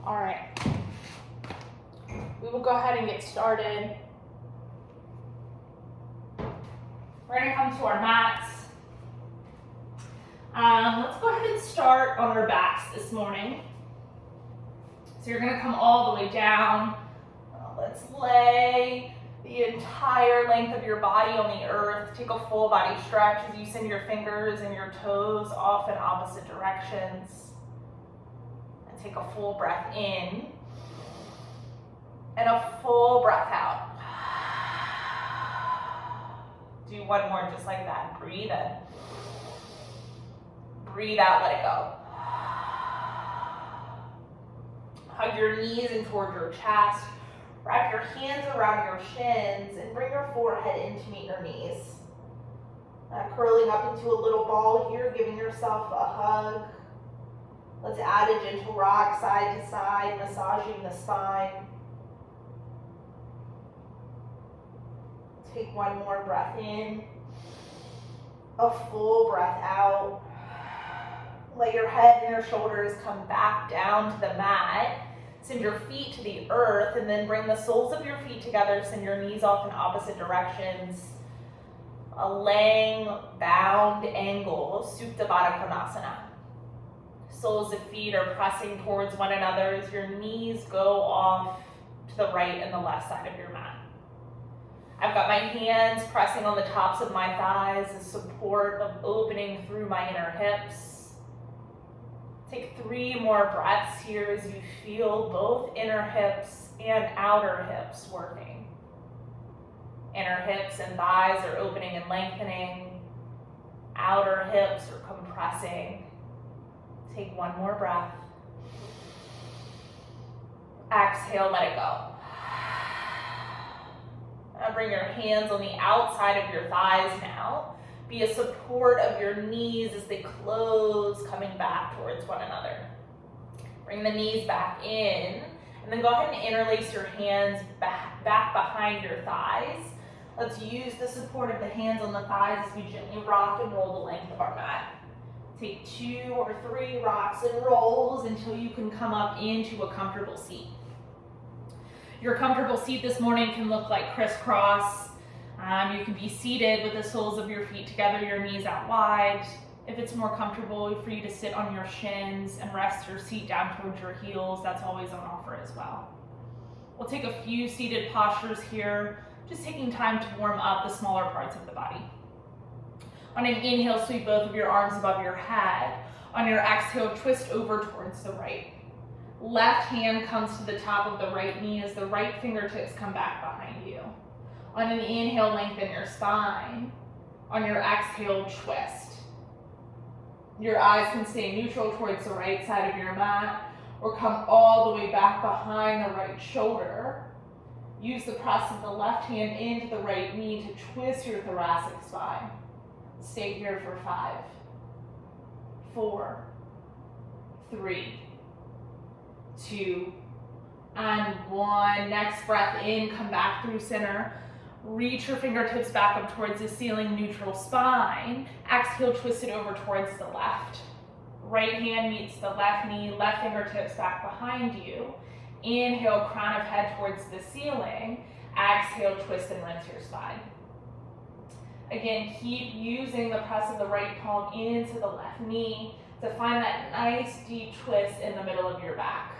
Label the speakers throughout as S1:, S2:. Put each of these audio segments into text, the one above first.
S1: All right. We will go ahead and get started. We're going to come to our mats. Let's go ahead and start on our backs this morning. So you're going to come all the way down. Let's lay the entire length of your body on the earth. Take a full body stretch as you send your fingers and your toes off in opposite directions. And take a full breath in and a full breath out. Do one more just like that. Breathe in. Breathe out, let it go. Hug your knees in towards your chest. Wrap your hands around your shins and bring your forehead in to meet your knees. Curling up into a little ball here, giving yourself a hug. Let's add a gentle rock side to side, massaging the spine. Take one more breath in. A full breath out. Let your head and your shoulders come back down to the mat. Send your feet to the earth and then bring the soles of your feet together. Send your knees off in opposite directions. A laying bound angle, Supta Baddha Konasana. Soles of feet are pressing towards one another as your knees go off to the right and the left side of your mat. I've got my hands pressing on the tops of my thighs as support of opening through my inner hips. Take 3 more breaths here as you feel both inner hips and outer hips working. Inner hips and thighs are opening and lengthening. Outer hips are compressing. Take one more breath. Exhale, let it go. Now bring your hands on the outside of your thighs now. Be a support of your knees as they close, coming back towards one another. Bring the knees back in, and then go ahead and interlace your hands back behind your thighs. Let's use the support of the hands on the thighs as we gently rock and roll the length of our mat. Take 2 or 3 rocks and rolls until you can come up into a comfortable seat. Your comfortable seat this morning can look like crisscross. You can be seated with the soles of your feet together, your knees out wide. If it's more comfortable for you to sit on your shins and rest your seat down towards your heels, that's always on offer as well. We'll take a few seated postures here, just taking time to warm up the smaller parts of the body. On an inhale, sweep both of your arms above your head. On your exhale, twist over towards the right. Left hand comes to the top of the right knee as the right fingertips come back behind you. On an inhale, lengthen your spine. On your exhale, twist. Your eyes can stay neutral towards the right side of your mat or come all the way back behind the right shoulder. Use the press of the left hand into the right knee to twist your thoracic spine. Stay here for 5, 4, 3, 2, and 1. Next breath in, come back through center. Reach your fingertips back up towards the ceiling, neutral spine. Exhale, twist it over towards the left. Right hand meets the left knee, left fingertips back behind you. Inhale, crown of head towards the ceiling. Exhale, twist and rinse your spine. Again, keep using the press of the right palm into the left knee to find that nice deep twist in the middle of your back.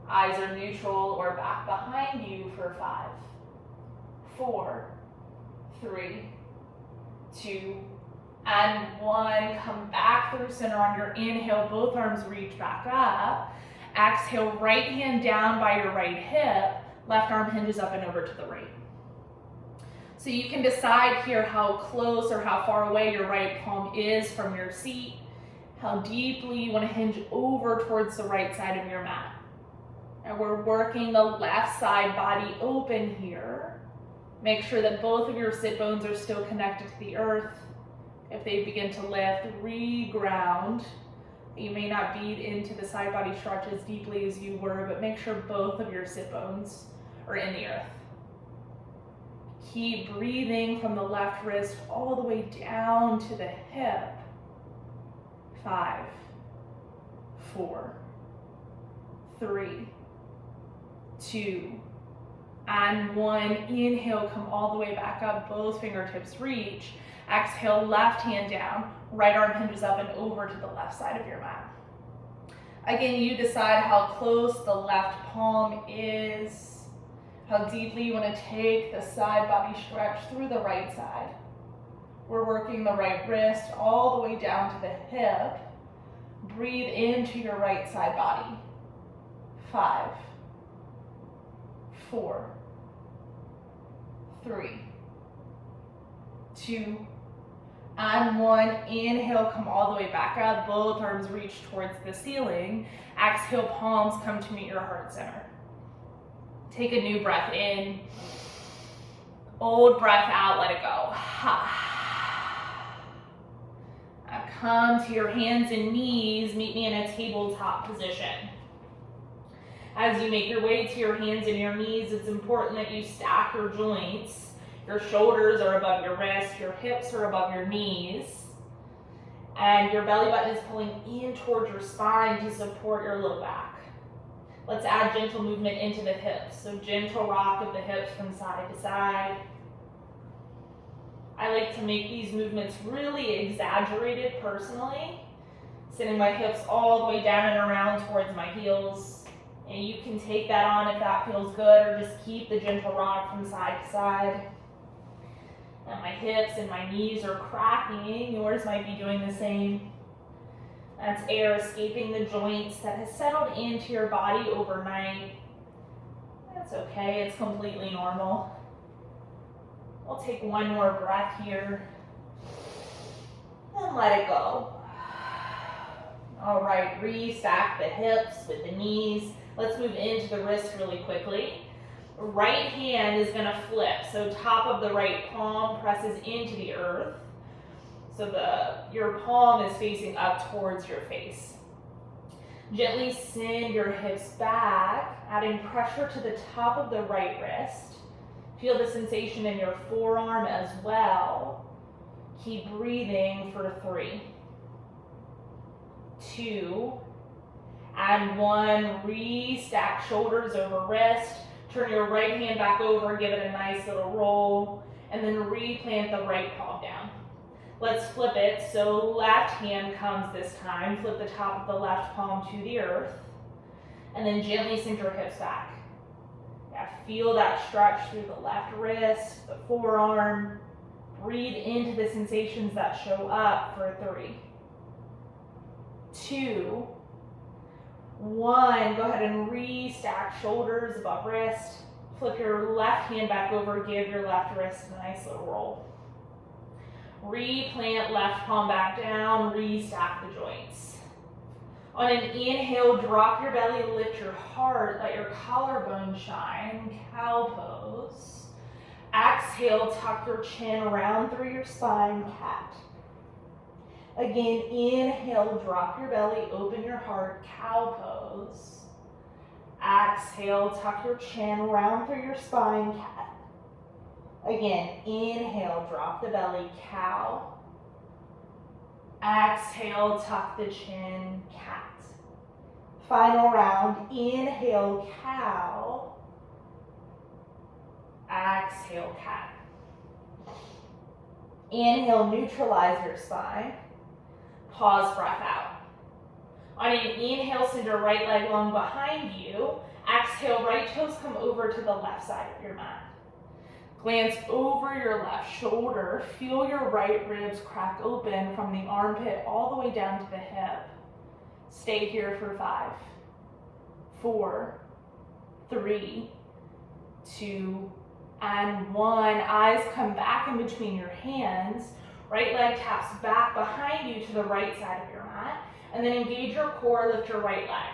S1: Eyes are neutral or back behind you for 5, 4, 3, 2, and 1. Come back through center on your inhale. Both arms reach back up. Exhale, right hand down by your right hip. Left arm hinges up and over to the right. So you can decide here how close or how far away your right palm is from your seat, how deeply you want to hinge over towards the right side of your mat. And we're working the left side body open here. Make sure that both of your sit bones are still connected to the earth. If they begin to lift, re-ground. You may not beat into the side body stretch as deeply as you were, but make sure both of your sit bones are in the earth. Keep breathing from the left wrist all the way down to the hip. 5, 4, 3, 2, and 1. Inhale, come all the way back up, both fingertips reach. Exhale, left hand down, right arm hinges up and over to the left side of your mat. Again, you decide how close the left palm is, how deeply you want to take the side body stretch through the right side. We're working the right wrist all the way down to the hip. Breathe into your right side body. 5, 4, 3, 2, and 1. Inhale, come all the way back up. Both arms reach towards the ceiling. Exhale, palms come to meet your heart center. Take a new breath in. Old breath out, let it go. Now come to your hands and knees. Meet me in a tabletop position. As you make your way to your hands and your knees, it's important that you stack your joints. Your shoulders are above your wrists, your hips are above your knees, and your belly button is pulling in towards your spine to support your low back. Let's add gentle movement into the hips. So gentle rock of the hips from side to side. I like to make these movements really exaggerated personally, sending my hips all the way down and around towards my heels. And you can take that on if that feels good, or just keep the gentle rock from side to side. And my hips and my knees are cracking. Yours might be doing the same. That's air escaping the joints that has settled into your body overnight. That's okay, it's completely normal. We'll take one more breath here and let it go. All right, restack the hips with the knees. Let's move into the wrist really quickly. Right hand is going to flip, so top of the right palm presses into the earth. So your palm is facing up towards your face. Gently send your hips back, adding pressure to the top of the right wrist. Feel the sensation in your forearm as well. Keep breathing for 3, 2, and 1. Restack shoulders over wrist. Turn your right hand back over, give it a nice little roll, and then replant the right palm down. Let's flip it. So left hand comes this time. Flip the top of the left palm to the earth, and then gently send your hips back. Yeah, feel that stretch through the left wrist, the forearm. Breathe into the sensations that show up for 3, 2, 1, go ahead and restack shoulders above wrist. Flip your left hand back over, give your left wrist a nice little roll. Replant left palm back down, restack the joints. On an inhale, drop your belly, lift your heart, let your collarbone shine, cow pose. Exhale, tuck your chin around through your spine, cat. Again, inhale, drop your belly, open your heart, cow pose. Exhale, tuck your chin around through your spine, cat. Again, inhale, drop the belly, cow. Exhale, tuck the chin, cat. Final round, inhale, cow. Exhale, cat. Inhale, neutralize your spine. Pause, breath out. On an inhale, send your right leg long behind you. Exhale, right toes come over to the left side of your mat. Glance over your left shoulder. Feel your right ribs crack open from the armpit all the way down to the hip. Stay here for 5, 4, 3, 2, and 1. Eyes come back in between your hands. Right leg taps back behind you to the right side of your mat. And then engage your core, lift your right leg.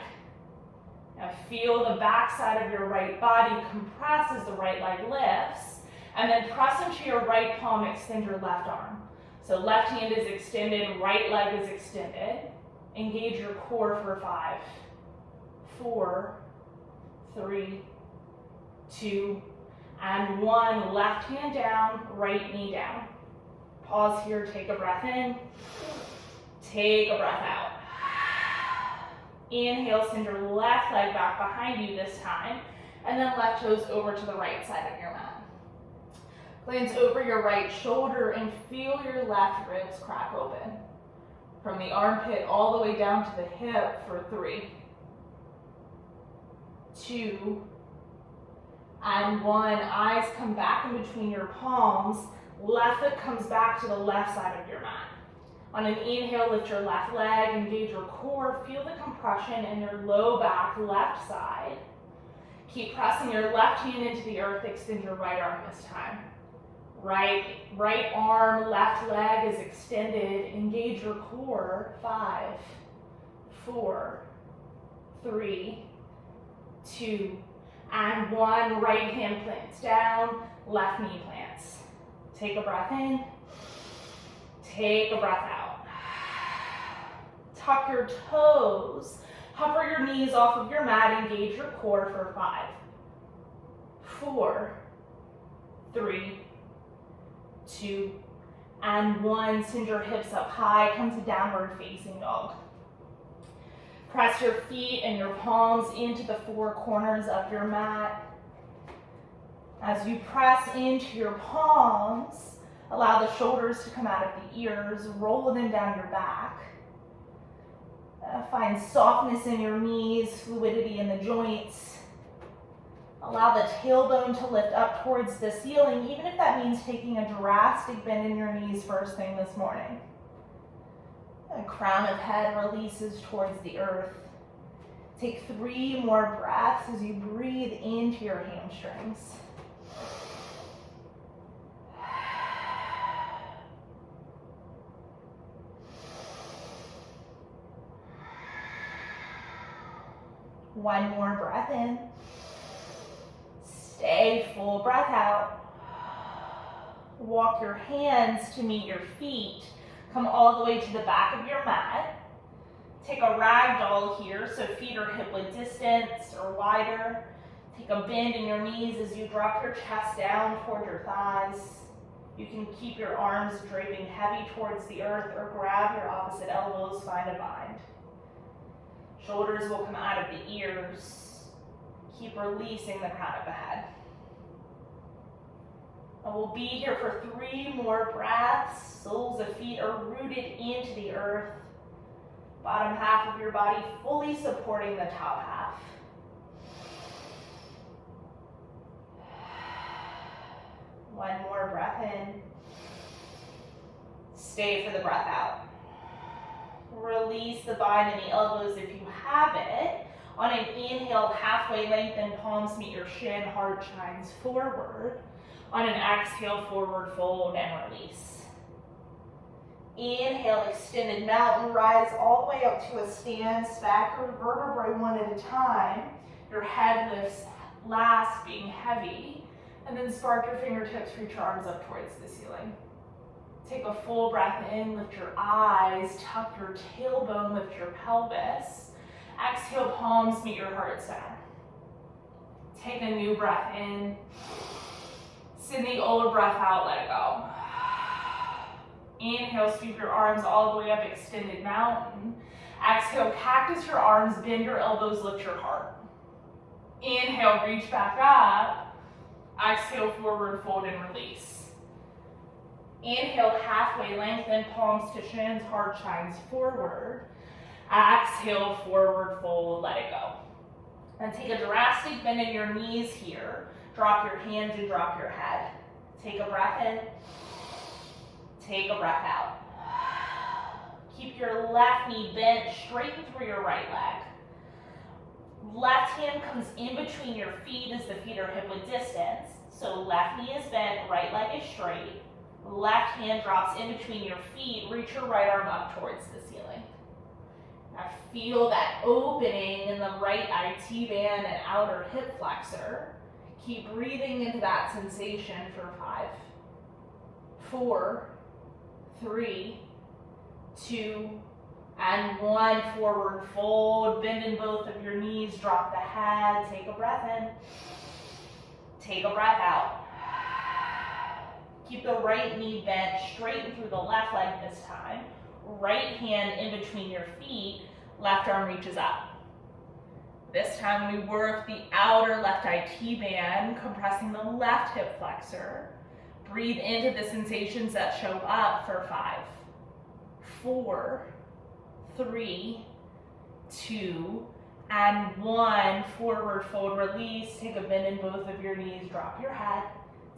S1: Now feel the back side of your right body compress as the right leg lifts. And then press into your right palm, extend your left arm. So left hand is extended, right leg is extended. Engage your core for 5, 4, 3, 2, and 1. Left hand down, right knee down. Pause here, take a breath in, take a breath out. Inhale, send your left leg back behind you this time, and then left toes over to the right side of your mat. Glance over your right shoulder and feel your left ribs crack open. From the armpit all the way down to the hip for 3, 2, and 1. Eyes come back in between your palms. Left foot comes back to the left side of your mat. On an inhale, lift your left leg, engage your core, feel the compression in your low back, left side. Keep pressing your left hand into the earth, extend your right arm this time. Right arm, left leg is extended. Engage your core. 5, 4, 3, 2, and 1. Right hand plants down, left knee plants. Take a breath in, take a breath out. Tuck your toes, hover your knees off of your mat, engage your core for 5, 4, 3, 2, and 1. Send your hips up high, come to downward facing dog. Press your feet and your palms into the 4 corners of your mat. As you press into your palms, allow the shoulders to come out of the ears, roll them down your back. Find softness in your knees, fluidity in the joints. Allow the tailbone to lift up towards the ceiling, even if that means taking a drastic bend in your knees first thing this morning. The crown of head releases towards the earth. Take 3 more breaths as you breathe into your hamstrings. One more breath in. Stay full breath out. Walk your hands to meet your feet. Come all the way to the back of your mat. Take a ragdoll here, so feet are hip width distance or wider. Take a bend in your knees as you drop your chest down toward your thighs. You can keep your arms draping heavy towards the earth or grab your opposite elbows, find a bind. Shoulders will come out of the ears. Keep releasing the crown of the head. And we'll be here for 3 more breaths. Soles of feet are rooted into the earth. Bottom half of your body fully supporting the top half. One more breath in. Stay for the breath out. Release the bind in the elbows if you have it. On an inhale, halfway lengthen, palms meet your shin, heart shines forward. On an exhale, forward fold and release. Inhale, extended mountain, rise all the way up to a stand, stack your vertebrae one at a time. Your head lifts last, being heavy, and then spark your fingertips, reach your arms up towards the ceiling. Take a full breath in, lift your eyes, tuck your tailbone, lift your pelvis. Exhale, palms meet your heart center. Take a new breath in. Send the old breath out, let it go. Inhale, sweep your arms all the way up, extended mountain. Exhale, cactus your arms, bend your elbows, lift your heart. Inhale, reach back up. Exhale, forward fold and release. Inhale, halfway lengthen, palms to shins, heart shines forward. Exhale, forward fold, let it go. And take a drastic bend in your knees here. Drop your hands and drop your head. Take a breath in. Take a breath out. Keep your left knee bent, straighten through your right leg. Left hand comes in between your feet as the feet are hip width distance. So left knee is bent, right leg is straight. Left hand drops in between your feet, reach your right arm up towards the ceiling. Now feel that opening in the right IT band and outer hip flexor. Keep breathing into that sensation for 5, 4, 3, 2, and 1. Forward fold, bend in both of your knees, drop the head, take a breath in, take a breath out. Keep the right knee bent, straighten through the left leg this time. Right hand in between your feet, left arm reaches up. This time we work the outer left IT band, compressing the left hip flexor. Breathe into the sensations that show up for 5, 4, 3, 2, and 1. Forward fold, release. Take a bend in both of your knees. Drop your head.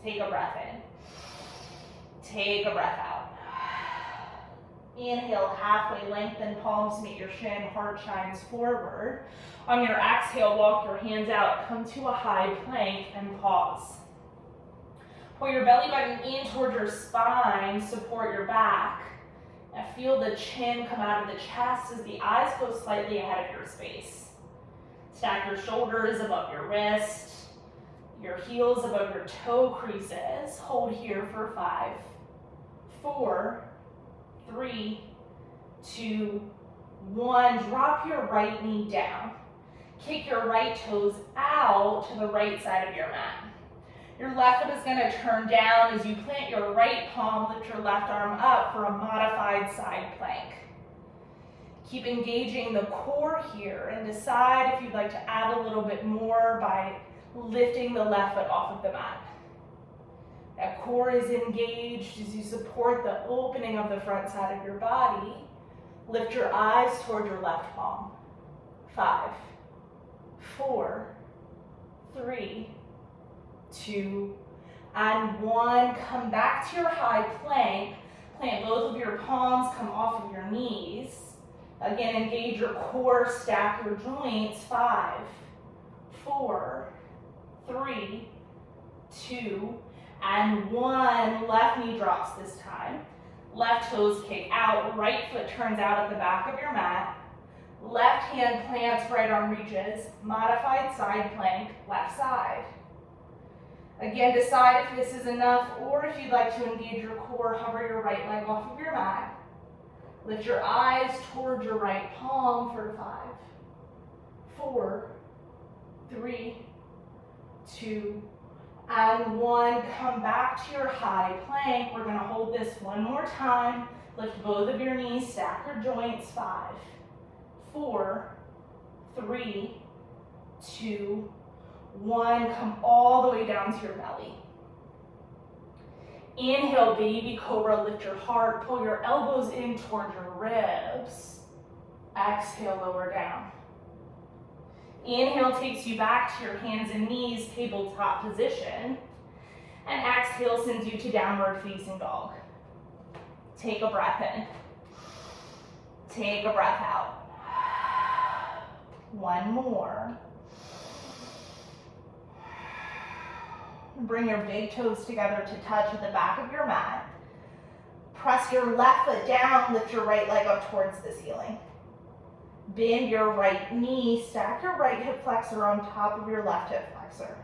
S1: Take a breath in. Take a breath out. Inhale, halfway lengthen, palms meet your shin, heart shines forward. On your exhale, walk your hands out, come to a high plank and pause. Pull your belly button in toward your spine, support your back. And feel the chin come out of the chest as the eyes go slightly ahead of your space. Stack your shoulders above your wrist, your heels above your toe creases. Hold here for 5, 4, 3, 2, 1. Drop your right knee down. Kick your right toes out to the right side of your mat. Your left foot is going to turn down as you plant your right palm, lift your left arm up for a modified side plank. Keep engaging the core here and decide if you'd like to add a little bit more by lifting the left foot off of the mat. That core is engaged as you support the opening of the front side of your body. Lift your eyes toward your left palm. 5, 4, 3, 2, and 1. Come back to your high plank. Plant both of your palms, come off of your knees. Again, engage your core, stack your joints. 5, 4, 3, 2, and 1. Left knee drops this time. Left toes kick out. Right foot turns out at the back of your mat. Left hand plants, right arm reaches. Modified side plank, left side. Again, decide if this is enough or if you'd like to engage your core, hover your right leg off of your mat. Lift your eyes toward your right palm for 5, 4, 3, 2, and 1. Come back to your high plank. We're going to hold this one more time. Lift both of your knees, stack your joints. 5, 4, 3, 2, 1. Come all the way down to your belly. Inhale, baby cobra, lift your heart, pull your elbows in toward your ribs. Exhale, lower down. Inhale takes you back to your hands and knees, tabletop position. And exhale sends you to downward facing dog. Take a breath in. Take a breath out. One more. Bring your big toes together to touch at the back of your mat. Press your left foot down, lift your right leg up towards the ceiling. Bend your right knee, stack your right hip flexor on top of your left hip flexor.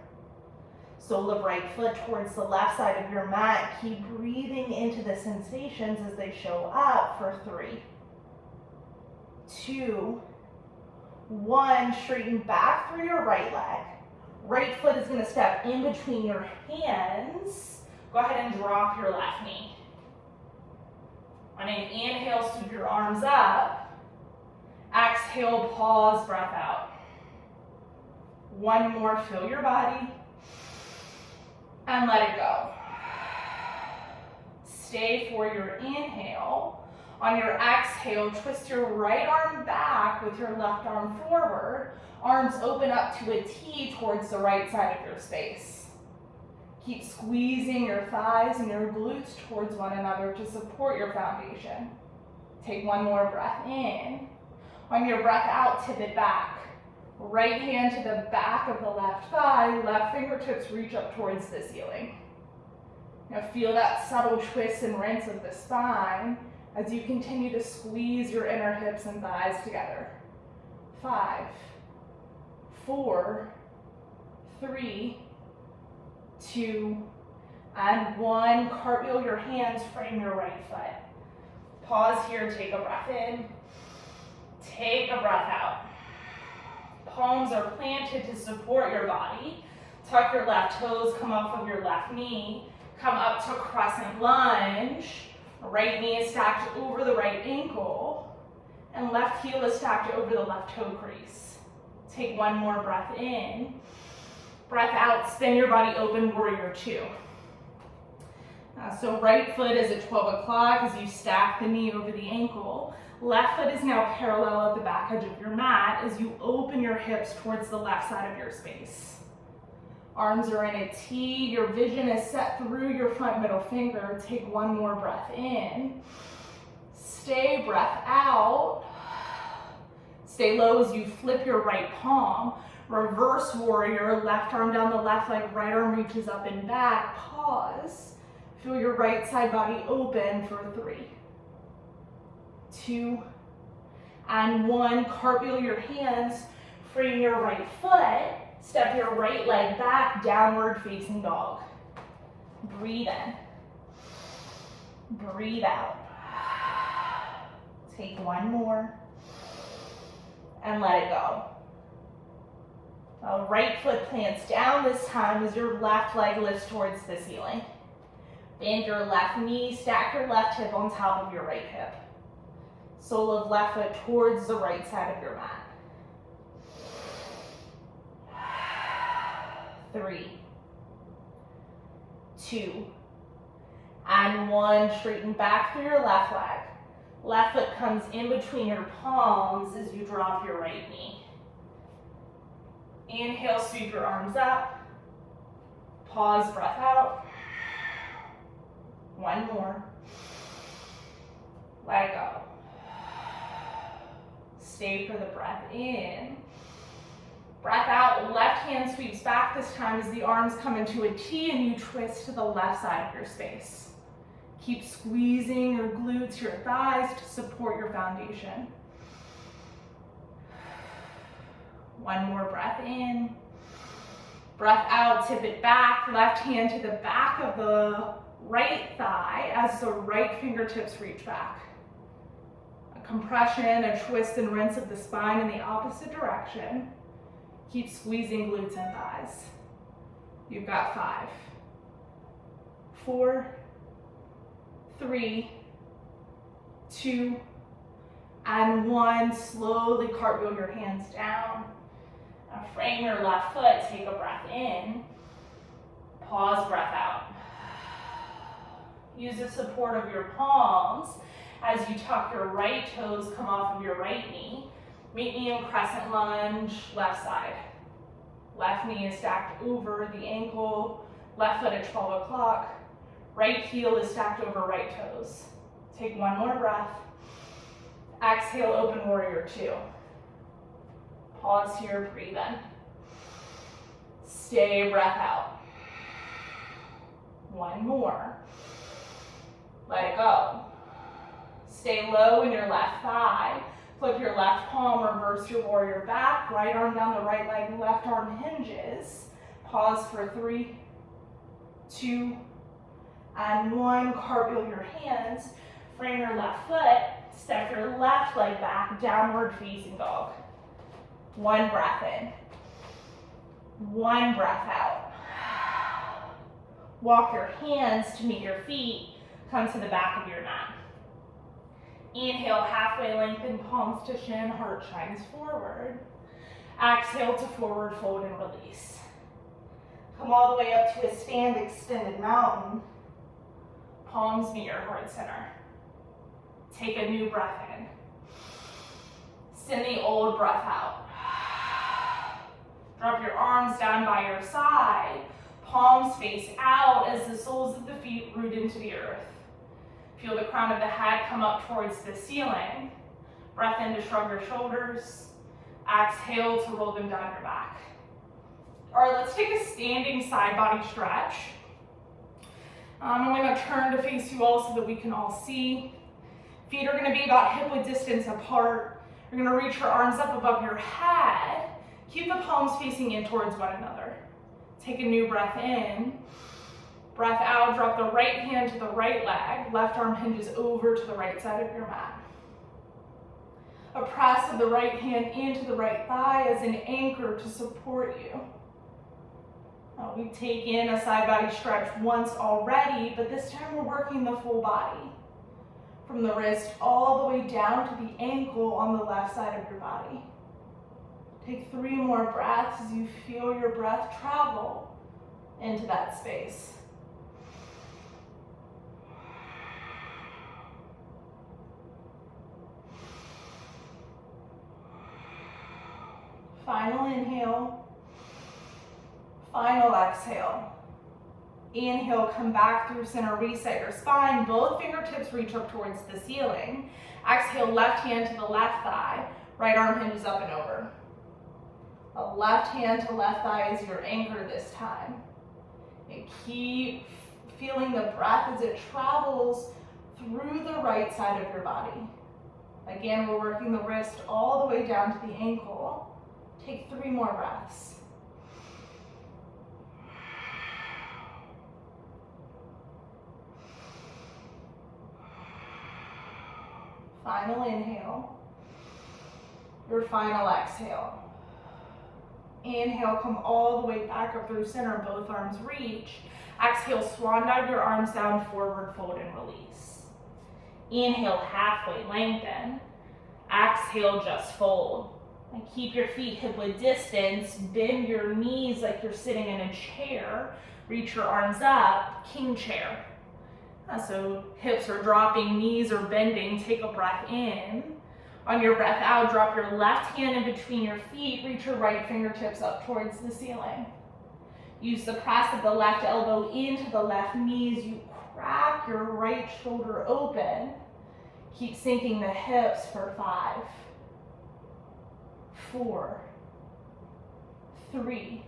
S1: Sole of right foot towards the left side of your mat. Keep breathing into the sensations as they show up for 3, 2, 1. Straighten back through your right leg. Right foot is going to step in between your hands. Go ahead and drop your left knee. On an inhale, scoop your arms up. Exhale, pause, breath out. One more, fill your body. And let it go. Stay for your inhale. On your exhale, twist your right arm back with your left arm forward. Arms open up to a T towards the right side of your space. Keep squeezing your thighs and your glutes towards one another to support your foundation. Take one more breath in. On your breath out, tip it back. Right hand to the back of the left thigh, left fingertips reach up towards the ceiling. Now feel that subtle twist and rinse of the spine as you continue to squeeze your inner hips and thighs together. 5, 4, 3, 2, and 1. Cartwheel your hands, frame your right foot. Pause here, take a breath in. Take a breath out. Palms are planted to support your body. Tuck your left toes, come off of your left knee. Come up to crescent lunge. Right knee is stacked over the right ankle. And left heel is stacked over the left toe crease. Take one more breath in. Breath out, spin your body open, warrior two. So right foot is at 12 o'clock as you stack the knee over the ankle. Left foot is now parallel at the back edge of your mat as you open your hips towards the left side of your space. Arms are in a T, your vision is set through your front middle finger. Take one more breath in. Stay, breath out. Stay low as you flip your right palm. Reverse warrior, left arm down the left leg, right arm reaches up and back. Pause. Feel your right side body open for 3, 2, and 1. Cartwheel your hands, frame your right foot, step your right leg back, downward facing dog. Breathe in. Breathe out. Take one more and let it go. Right foot plants down this time as your left leg lifts towards the ceiling. Bend your left knee, stack your left hip on top of your right hip. Sole of left foot towards the right side of your mat. 3, 2, and 1. Straighten back through your left leg. Left foot comes in between your palms as you drop your right knee. Inhale, sweep your arms up. Pause, breath out. One more. Let it go. Stay for the breath in. Breath out, left hand sweeps back this time as the arms come into a T and you twist to the left side of your space. Keep squeezing your glutes, your thighs to support your foundation. One more breath in. Breath out, tip it back, left hand to the back of the right thigh as the right fingertips reach back. A compression, a twist and rinse of the spine in the opposite direction. Keep squeezing glutes and thighs. You've got 5, 4, 3, 2, and 1. Slowly cartwheel your hands down. Now frame your left foot, take a breath in. Pause, breath out. Use the support of your palms as you tuck your right toes, come off of your right knee. Meet me in crescent lunge, left side. Left knee is stacked over the ankle, left foot at 12 o'clock. Right heel is stacked over right toes. Take one more breath. Exhale, open warrior two. Pause here, breathe in. Stay, breath out. One more. Let it go. Stay low in your left thigh. Flip your left palm, reverse your warrior back. Right arm down the right leg, left arm hinges. Pause for 3, 2, and 1. Cartwheel your hands. Frame your left foot. Step your left leg back, downward facing dog. One breath in. One breath out. Walk your hands to meet your feet. Come to the back of your mat. Inhale, halfway lengthen, palms to shin, heart shines forward. Exhale to forward fold and release. Come all the way up to a stand extended mountain. Palms meet your heart center. Take a new breath in. Send the old breath out. Drop your arms down by your side. Palms face out as the soles of the feet root into the earth. Feel the crown of the head come up towards the ceiling. Breath in to shrug your shoulders. Exhale to roll them down your back. All right, let's take a standing side body stretch. I'm going to turn to face you all so that we can all see. Feet are going to be about hip width distance apart. You're going to reach your arms up above your head. Keep the palms facing in towards one another. Take a new breath in. Breath out, drop the right hand to the right leg. Left arm hinges over to the right side of your mat. A press of the right hand into the right thigh as an anchor to support you. We've taken a side body stretch once already, but this time we're working the full body. From the wrist all the way down to the ankle on the left side of your body. Take 3 more breaths as you feel your breath travel into that space. Final inhale, final exhale. Inhale, come back through center, reset your spine. Both fingertips reach up towards the ceiling. Exhale, left hand to the left thigh. Right arm hinges up and over. A left hand to left thigh is your anchor this time. And keep feeling the breath as it travels through the right side of your body. Again, we're working the wrist all the way down to the ankle. Take 3 more breaths. Final inhale. Your final exhale. Inhale, come all the way back up through center, both arms reach. Exhale, swan dive your arms down, forward fold and release. Inhale, halfway lengthen. Exhale, just fold. And keep your feet hip width distance. Bend your knees like you're sitting in a chair. Reach your arms up, king chair. So hips are dropping, knees are bending. Take a breath in. On your breath out, drop your left hand in between your feet. Reach your right fingertips up towards the ceiling. Use the press of the left elbow into the left knees. You crack your right shoulder open. Keep sinking the hips for 5, 4, 3,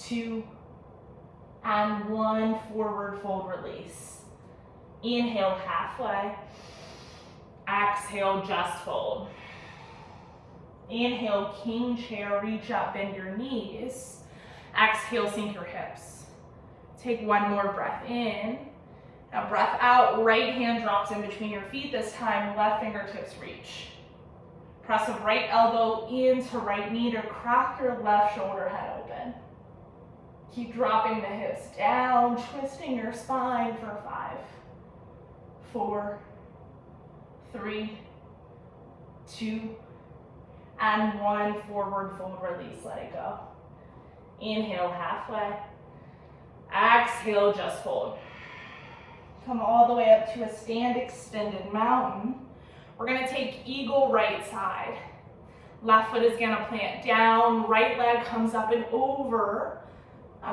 S1: 2, and 1. Forward fold, release. Inhale, halfway. Exhale, just fold. Inhale, king chair, reach up, bend your knees. Exhale, sink your hips. Take 1 more breath in. Now breath out, right hand drops in between your feet. This time, left fingertips reach. Press of right elbow into right knee to crack your left shoulder head open. Keep dropping the hips down, twisting your spine for 5, 4, 3, 2, and 1. Forward fold, release, let it go. Inhale, halfway. Exhale, just fold. Come all the way up to a stand extended mountain. We're gonna take eagle right side. Left foot is gonna plant down, right leg comes up and over.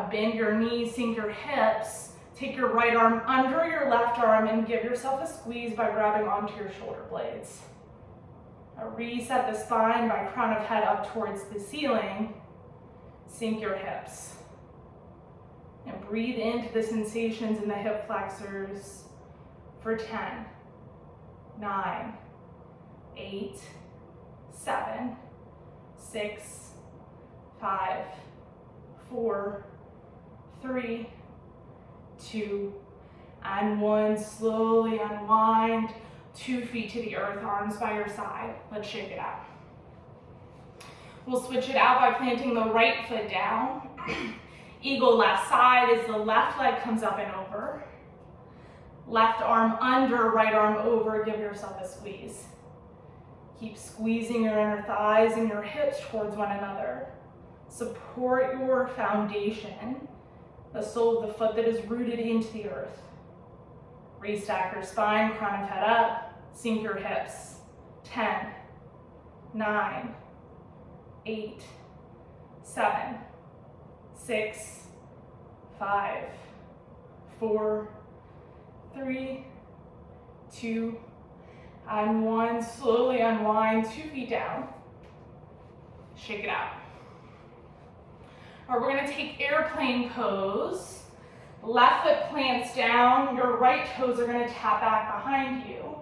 S1: Bend your knees, sink your hips. Take your right arm under your left arm and give yourself a squeeze by grabbing onto your shoulder blades. Reset the spine by crown of head up towards the ceiling. Sink your hips. And breathe into the sensations in the hip flexors for 10, 9, 8, 7, 6, 5, 4, 3, 2, and 1. Slowly unwind. 2 feet to the earth, arms by your side. Let's shake it out. We'll switch it out by planting the right foot down. Eagle left side as the left leg comes up and over. Left arm under, right arm over. Give yourself a squeeze. Keep squeezing your inner thighs and your hips towards one another. Support your foundation, the sole of the foot that is rooted into the earth. Restack your spine, crown of head up, sink your hips. 10, 9, 8, 7, 6, 5, 4, 3, 2, and 1. Slowly unwind, 2 feet down. Shake it out. All right, we're gonna take airplane pose. Left foot plants down, your right toes are gonna tap back behind you.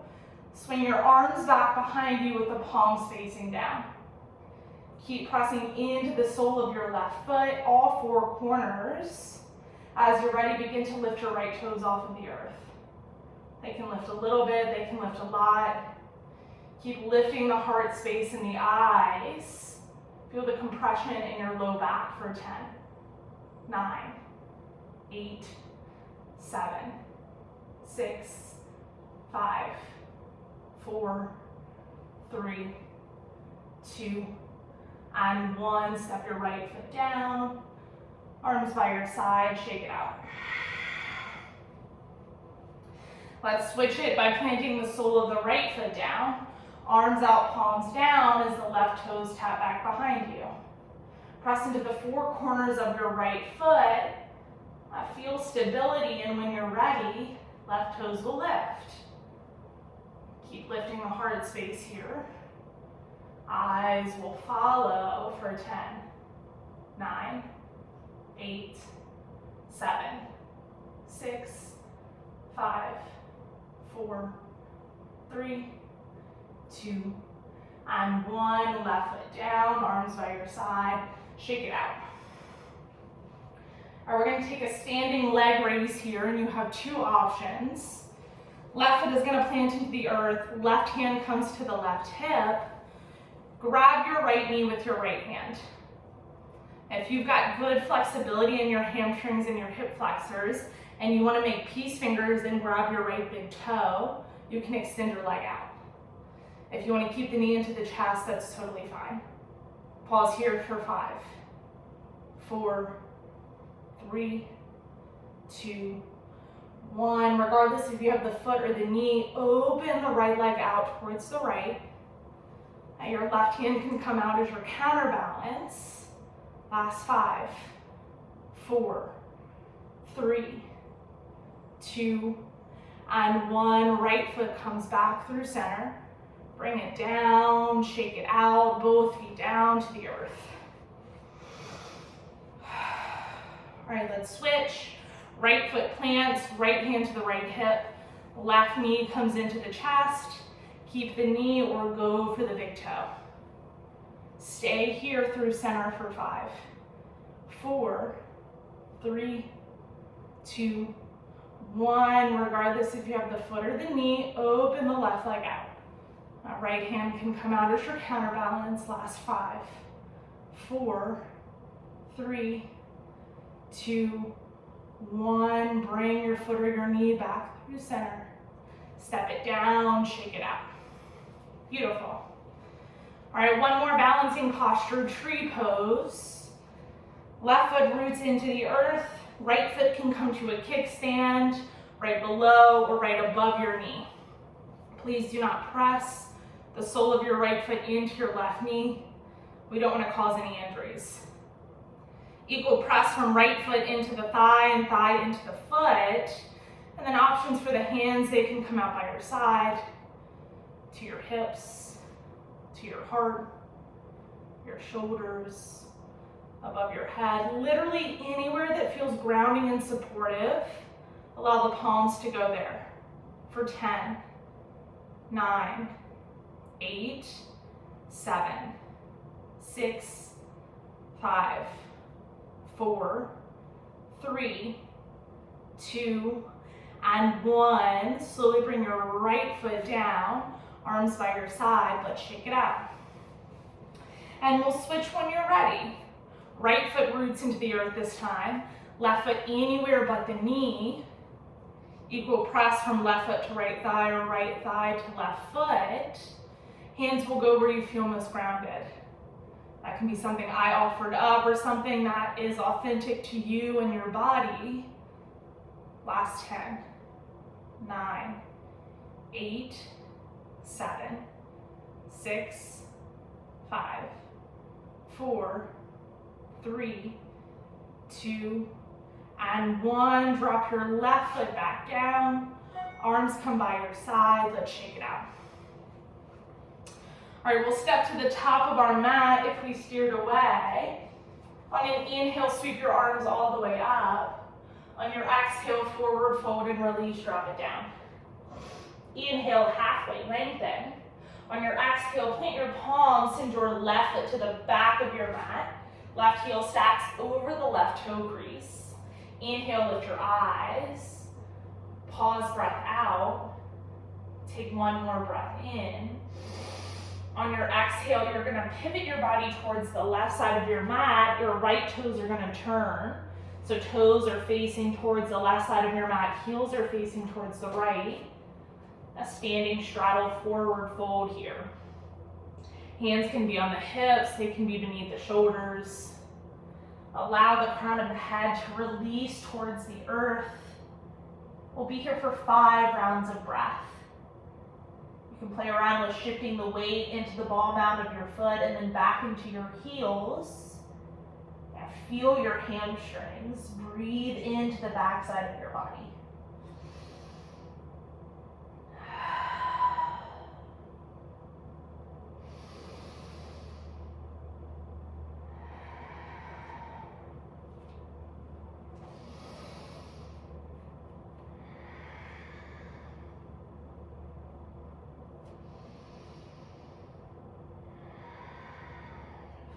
S1: Swing your arms back behind you with the palms facing down. Keep pressing into the sole of your left foot, all 4 corners. As you're ready, begin to lift your right toes off of the earth. They can lift a little bit, they can lift a lot. Keep lifting the heart space in the eyes. Feel the compression in your low back for 10, 9, 8, 7, 6, 5, 4, 3, 2, And 1, step your right foot down. Arms by your side, shake it out. Let's switch it by planting the sole of the right foot down. Arms out, palms down as the left toes tap back behind you. Press into the 4 corners of your right foot. Feel stability, and when you're ready, left toes will lift. Keep lifting the heart space here. Eyes will follow for 10, 9, 8, 7, 6, 5, 4, 3, 2, and 1. Left foot down, arms by your side. Shake it out. All right, we're going to take a standing leg raise here, and you have 2 options. Left foot is going to plant into the earth. Left hand comes to the left hip. Grab your right knee with your right hand. If you've got good flexibility in your hamstrings and your hip flexors, and you want to make peace fingers and grab your right big toe, you can extend your leg out. If you want to keep the knee into the chest, that's totally fine. Pause here for 5, 4, 3, 2, 1. Regardless if you have the foot or the knee, open the right leg out towards the right. And your left hand can come out as your counterbalance. Last 5, 4, 3, 2, and 1. Right foot comes back through center. Bring it down, shake it out, both feet down to the earth. All right, let's switch. Right foot plants, right hand to the right hip. Left knee comes into the chest. Keep the knee or go for the big toe. Stay here through center for 5, 4, 3, 2, 1. Regardless if you have the foot or the knee, open the left leg out. Right hand can come out as your counterbalance. Last 5, 4, 3, 2, 1. Bring your foot or your knee back through center. Step it down, shake it out. Beautiful. All right, one more balancing posture, tree pose. Left foot roots into the earth. Right foot can come to a kickstand right below or right above your knee. Please do not press the sole of your right foot into your left knee. We don't want to cause any injuries. Equal press from right foot into the thigh and thigh into the foot. And then options for the hands, they can come out by your side, to your hips, to your heart, your shoulders, above your head. Literally anywhere that feels grounding and supportive, allow the palms to go there. For 10, 9, 8, 7, 6, 5, 4, 3, 2, and 1. Slowly bring your right foot down, arms by your side. Let's shake it out. And we'll switch when you're ready. Right foot roots into the earth this time. Left foot anywhere but the knee. Equal press from left foot to right thigh or right thigh to left foot. Hands will go where you feel most grounded. That can be something I offered up or something that is authentic to you and your body. Last 10, 9, 8, 7, 6, 5, 4, 3, 2, and 1. Drop your left foot back down. Arms come by your side. Let's shake it out. All right, we'll step to the top of our mat if we steered away. On an inhale, sweep your arms all the way up. On your exhale, forward fold and release, drop it down. Inhale, halfway lengthen. On your exhale, plant your palms, send your left foot to the back of your mat. Left heel stacks over the left toe crease. Inhale, lift your eyes. Pause, breath out. Take one more breath in. On your exhale, you're gonna pivot your body towards the left side of your mat. Your right toes are gonna turn. So toes are facing towards the left side of your mat, heels are facing towards the right. A standing straddle forward fold here. Hands can be on the hips, they can be beneath the shoulders. Allow the crown of the head to release towards the earth. We'll be here for 5 rounds of breath. You can play around with shifting the weight into the ball mound of your foot and then back into your heels. And feel your hamstrings. Breathe into the backside of your body.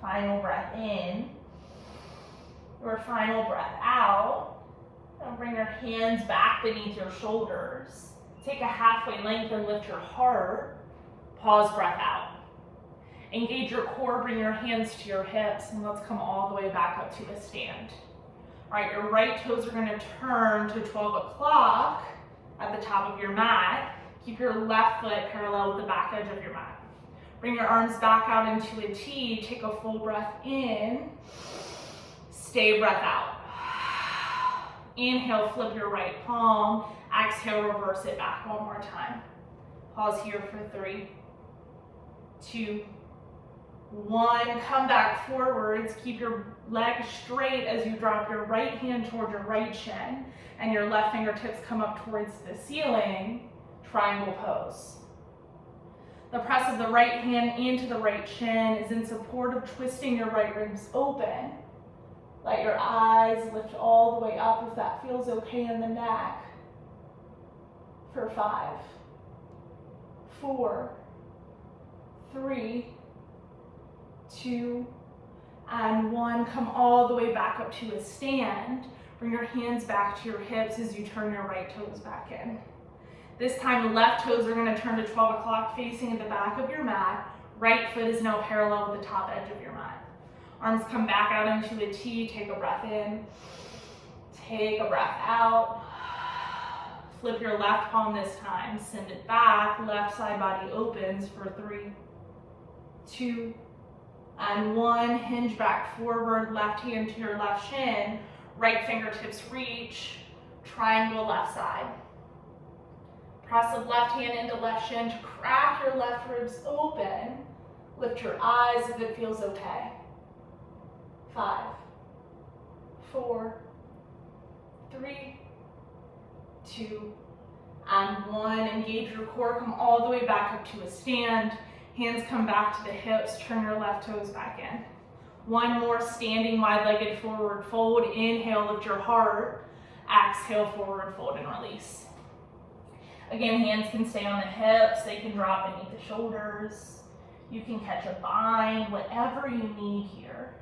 S1: Final breath in, or final breath out. Now bring your hands back beneath your shoulders. Take a halfway length and lift your heart. Pause, breath out. Engage your core, bring your hands to your hips, and let's come all the way back up to a stand. All right, your right toes are gonna turn to 12 o'clock at the top of your mat. Keep your left foot parallel with the back edge of your mat. Bring your arms back out into a T. Take a full breath in. Stay, breath out. Inhale, flip your right palm. Exhale, reverse it back one more time. Pause here for 3, 2, 1. Come back forwards. Keep your legs straight as you drop your right hand toward your right shin and your left fingertips come up towards the ceiling. Triangle pose. The press of the right hand into the right shin is in support of twisting your right ribs open. Let your eyes lift all the way up if that feels okay in the neck. For 5, 4, 3, 2, and 1. Come all the way back up to a stand. Bring your hands back to your hips as you turn your right toes back in. This time the left toes are going to turn to 12 o'clock facing at the back of your mat. Right foot is now parallel with the top edge of your mat. Arms come back out into a T. Take a breath in. Take a breath out. Flip your left palm this time. Send it back. Left side body opens for 3, 2, and 1. Hinge back forward. Left hand to your left shin. Right fingertips reach. Triangle left side. Press the left hand into left shin to crack your left ribs open. Lift your eyes if it feels okay. 5, 4, 3, 2, and 1. Engage your core. Come all the way back up to a stand. Hands come back to the hips. Turn your left toes back in. 1 more standing wide-legged forward fold. Inhale, lift your heart. Exhale, forward fold and release. Again, hands can stay on the hips, they can drop beneath the shoulders. You can catch a bind, whatever you need here.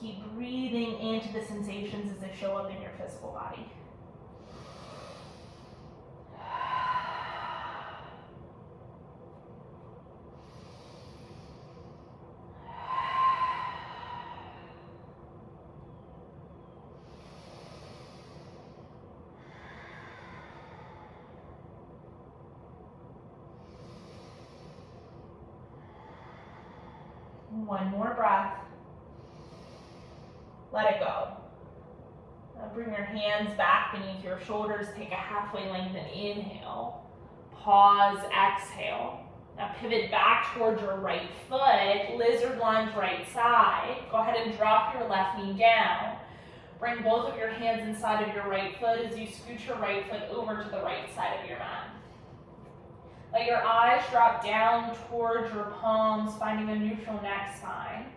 S1: Keep breathing into the sensations as they show up in your physical body. One more breath. Let it go. Now bring your hands back beneath your shoulders. Take a halfway length and inhale. Pause, exhale. Now pivot back towards your right foot. Lizard lunge right side. Go ahead and drop your left knee down. Bring both of your hands inside of your right foot as you scoot your right foot over to the right side of your mat. Let your eyes drop down towards your palms, finding a neutral neck spine.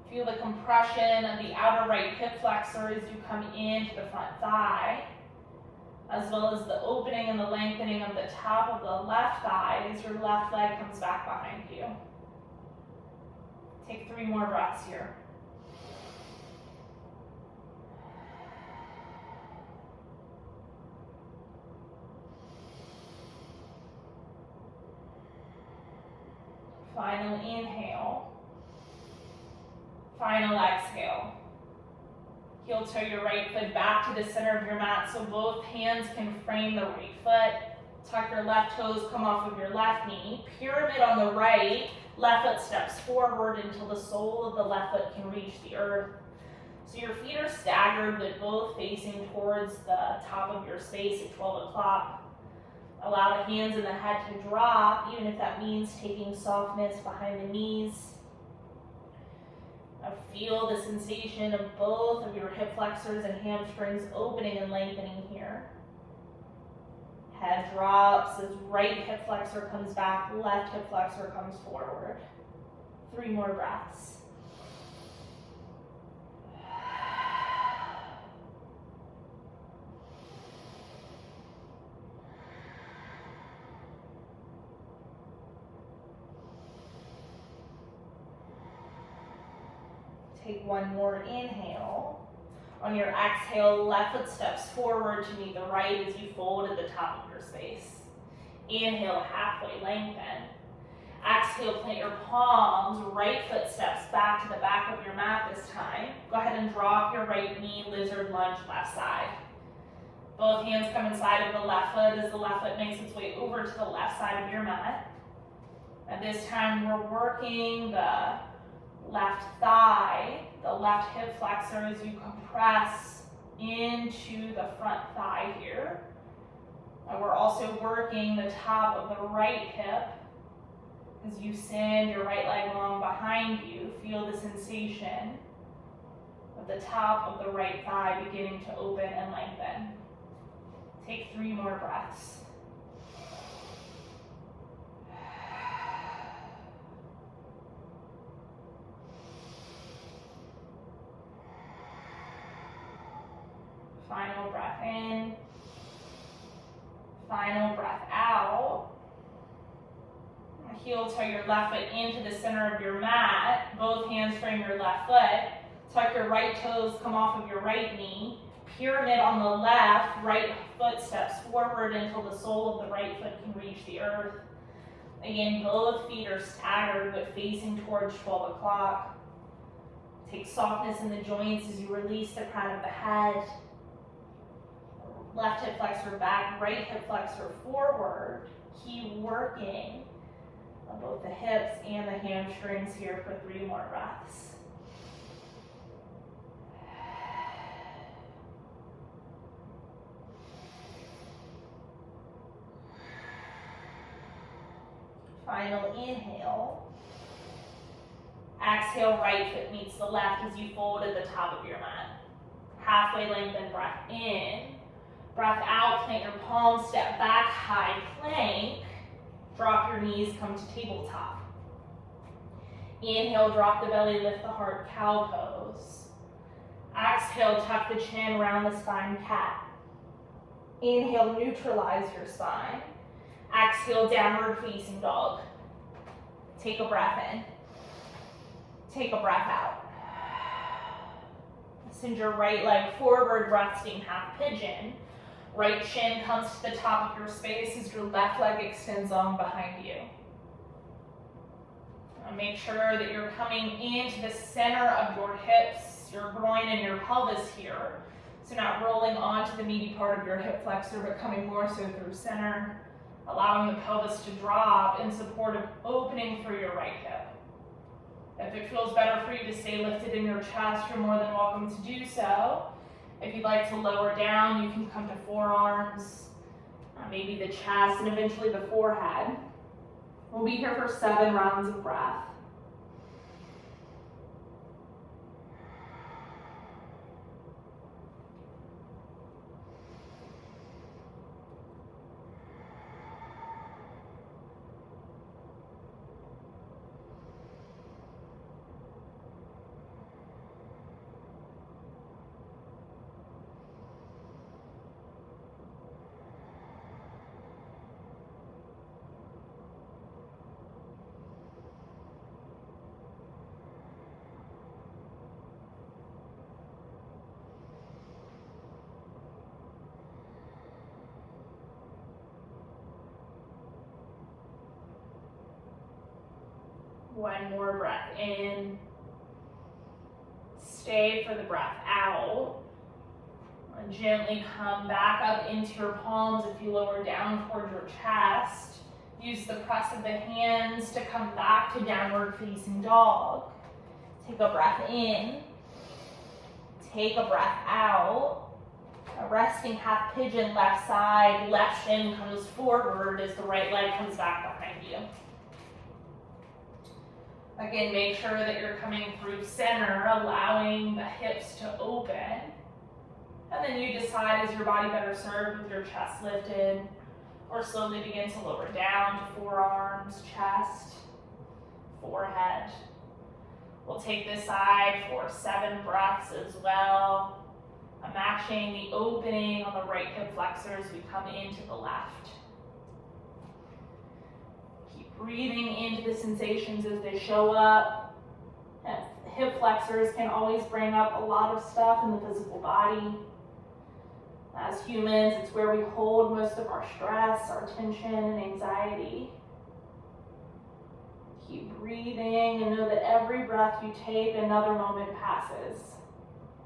S1: Feel the compression of the outer right hip flexor as you come into the front thigh, as well as the opening and the lengthening of the top of the left thigh as your left leg comes back behind you. Take 3 more breaths here. Final inhale. Final exhale. Heel toe your right foot back to the center of your mat so both hands can frame the right foot. Tuck your left toes, come off of your left knee. Pyramid on the right. Left foot steps forward until the sole of the left foot can reach the earth. So your feet are staggered, but both facing towards the top of your space at 12 o'clock. Allow the hands and the head to drop, even if that means taking softness behind the knees. Now feel the sensation of both of your hip flexors and hamstrings opening and lengthening here. Head drops as right hip flexor comes back, left hip flexor comes forward. 3 more breaths. Take 1 more inhale. On your exhale, left foot steps forward to meet the right as you fold at the top of your space. Inhale, halfway lengthen. Exhale, plant your palms, right foot steps back to the back of your mat this time. Go ahead and drop your right knee, lizard lunge, left side. Both hands come inside of the left foot as the left foot makes its way over to the left side of your mat. At this time, we're working the left thigh, the left hip flexor as you compress into the front thigh here. And we're also working the top of the right hip as you send your right leg along behind you. Feel the sensation of the top of the right thigh beginning to open and lengthen. Take 3 more breaths. Final breath in. Final breath out. Heel toe your left foot into the center of your mat. Both hands frame your left foot. Tuck your right toes, come off of your right knee. Pyramid on the left, right foot steps forward until the sole of the right foot can reach the earth. Again, both feet are staggered but facing towards 12 o'clock. Take softness in the joints as you release the crown of the head. Left hip flexor back, right hip flexor forward. Keep working on both the hips and the hamstrings here for 3 more breaths. Final inhale. Exhale, right foot meets the left as you fold at the top of your mat. Halfway lengthen, breath in. Breath out, plant your palms, step back, high plank. Drop your knees, come to tabletop. Inhale, drop the belly, lift the heart, cow pose. Exhale, tuck the chin, round the spine, cat. Inhale, neutralize your spine. Exhale, downward facing dog. Take a breath in. Take a breath out. Send your right leg forward, resting half pigeon. Right shin comes to the top of your space as your left leg extends on behind you. Make sure that you're coming into the center of your hips, your groin, and your pelvis here. So not rolling onto the meaty part of your hip flexor, but coming more so through center, allowing the pelvis to drop in support of opening through your right hip. If it feels better for you to stay lifted in your chest, you're more than welcome to do so. If you'd like to lower down, you can come to forearms, maybe the chest, and eventually the forehead. We'll be here for 7 rounds of breath. One more breath in. Stay for the breath out. And gently come back up into your palms if you lower down toward your chest. Use the press of the hands to come back to downward facing dog. Take a breath in. Take a breath out. A resting half pigeon left side. Left shin comes forward as the right leg comes back behind you. Again, make sure that you're coming through center, allowing the hips to open. And then you decide, is your body better served with your chest lifted, or slowly begin to lower down to forearms, chest, forehead. We'll take this side for 7 breaths as well. I'm matching the opening on the right hip flexor as we come into the left. Keep breathing into the sensations as they show up. And hip flexors can always bring up a lot of stuff in the physical body. As humans, it's where we hold most of our stress, our tension, and anxiety. Keep breathing and know that every breath you take, another moment passes.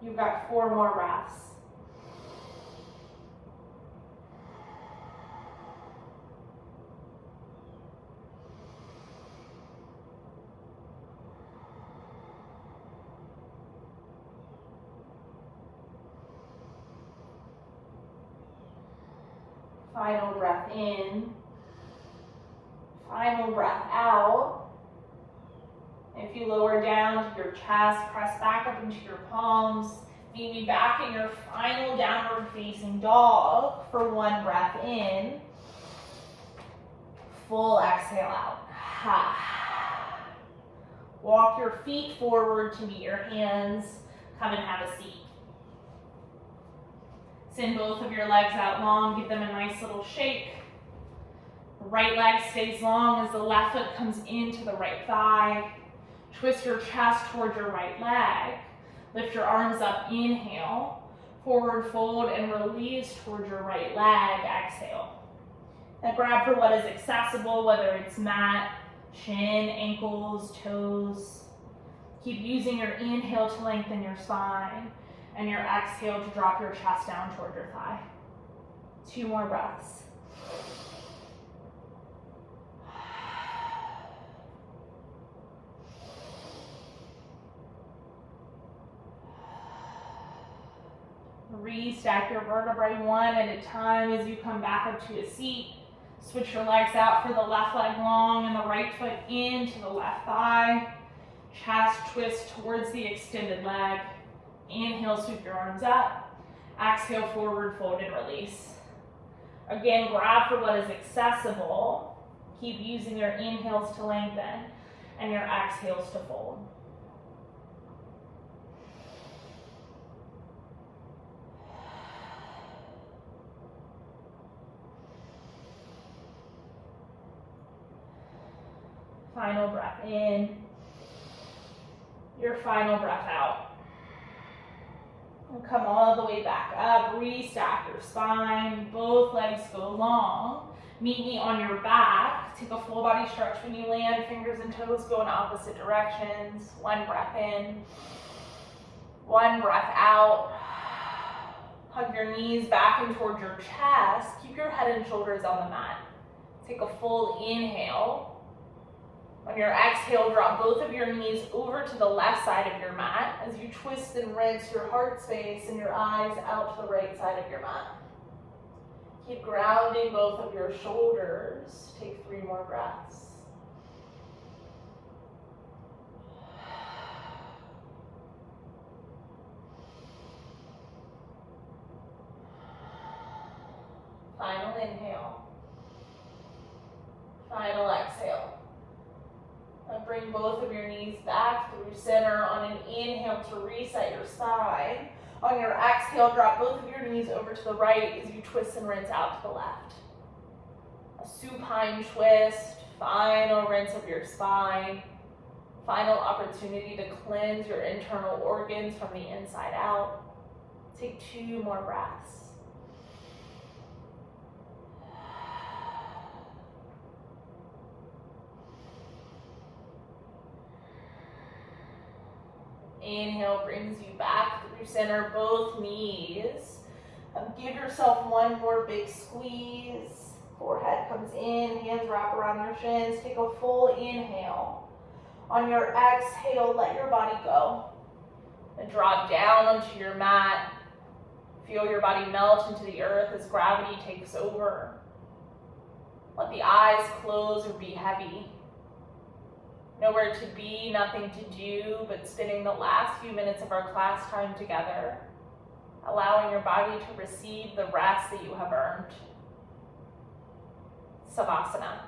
S1: You've got 4 more breaths. Final breath in. Final breath out. If you lower down to your chest, press back up into your palms. Meet me back in your final downward facing dog for 1 breath in. Full exhale out. Walk your feet forward to meet your hands. Come and have a seat. Send both of your legs out long, give them a nice little shake. The right leg stays long as the left foot comes into the right thigh. Twist your chest towards your right leg. Lift your arms up, inhale. Forward fold and release towards your right leg, exhale. Now grab for what is accessible, whether it's mat, shin, ankles, toes. Keep using your inhale to lengthen your spine and your exhale to drop your chest down toward your thigh. 2 more breaths. Restack your vertebrae 1 at a time as you come back up to a seat. Switch your legs out for the left leg long and the right foot into the left thigh. Chest twist towards the extended leg. Inhale, sweep your arms up. Exhale, forward fold and release. Again, grab for what is accessible. Keep using your inhales to lengthen and your exhales to fold. Final breath in. Your final breath out. And come all the way back up. Restack your spine. Both legs go long. Meet me on your back. Take a full body stretch when you land. Fingers and toes go in opposite directions. 1 breath in. 1 breath out. Hug your knees back and towards your chest. Keep your head and shoulders on the mat. Take a full inhale. On your exhale, drop both of your knees over to the left side of your mat as you twist and rinse your heart space and your eyes out to the right side of your mat. Keep grounding both of your shoulders. Take 3 more breaths. Final inhale. Final exhale. And bring both of your knees back through center on an inhale to reset your spine. On your exhale, drop both of your knees over to the right as you twist and rinse out to the left. A supine twist, final rinse of your spine. Final opportunity to cleanse your internal organs from the inside out. Take 2 more breaths. Inhale brings you back through center, both knees. Give yourself 1 more big squeeze. Forehead comes in, hands wrap around your shins. Take a full inhale. On your exhale, let your body go. And drop down onto your mat. Feel your body melt into the earth as gravity takes over. Let the eyes close or be heavy. Nowhere to be, nothing to do, but spending the last few minutes of our class time together, allowing your body to receive the rest that you have earned. Savasana.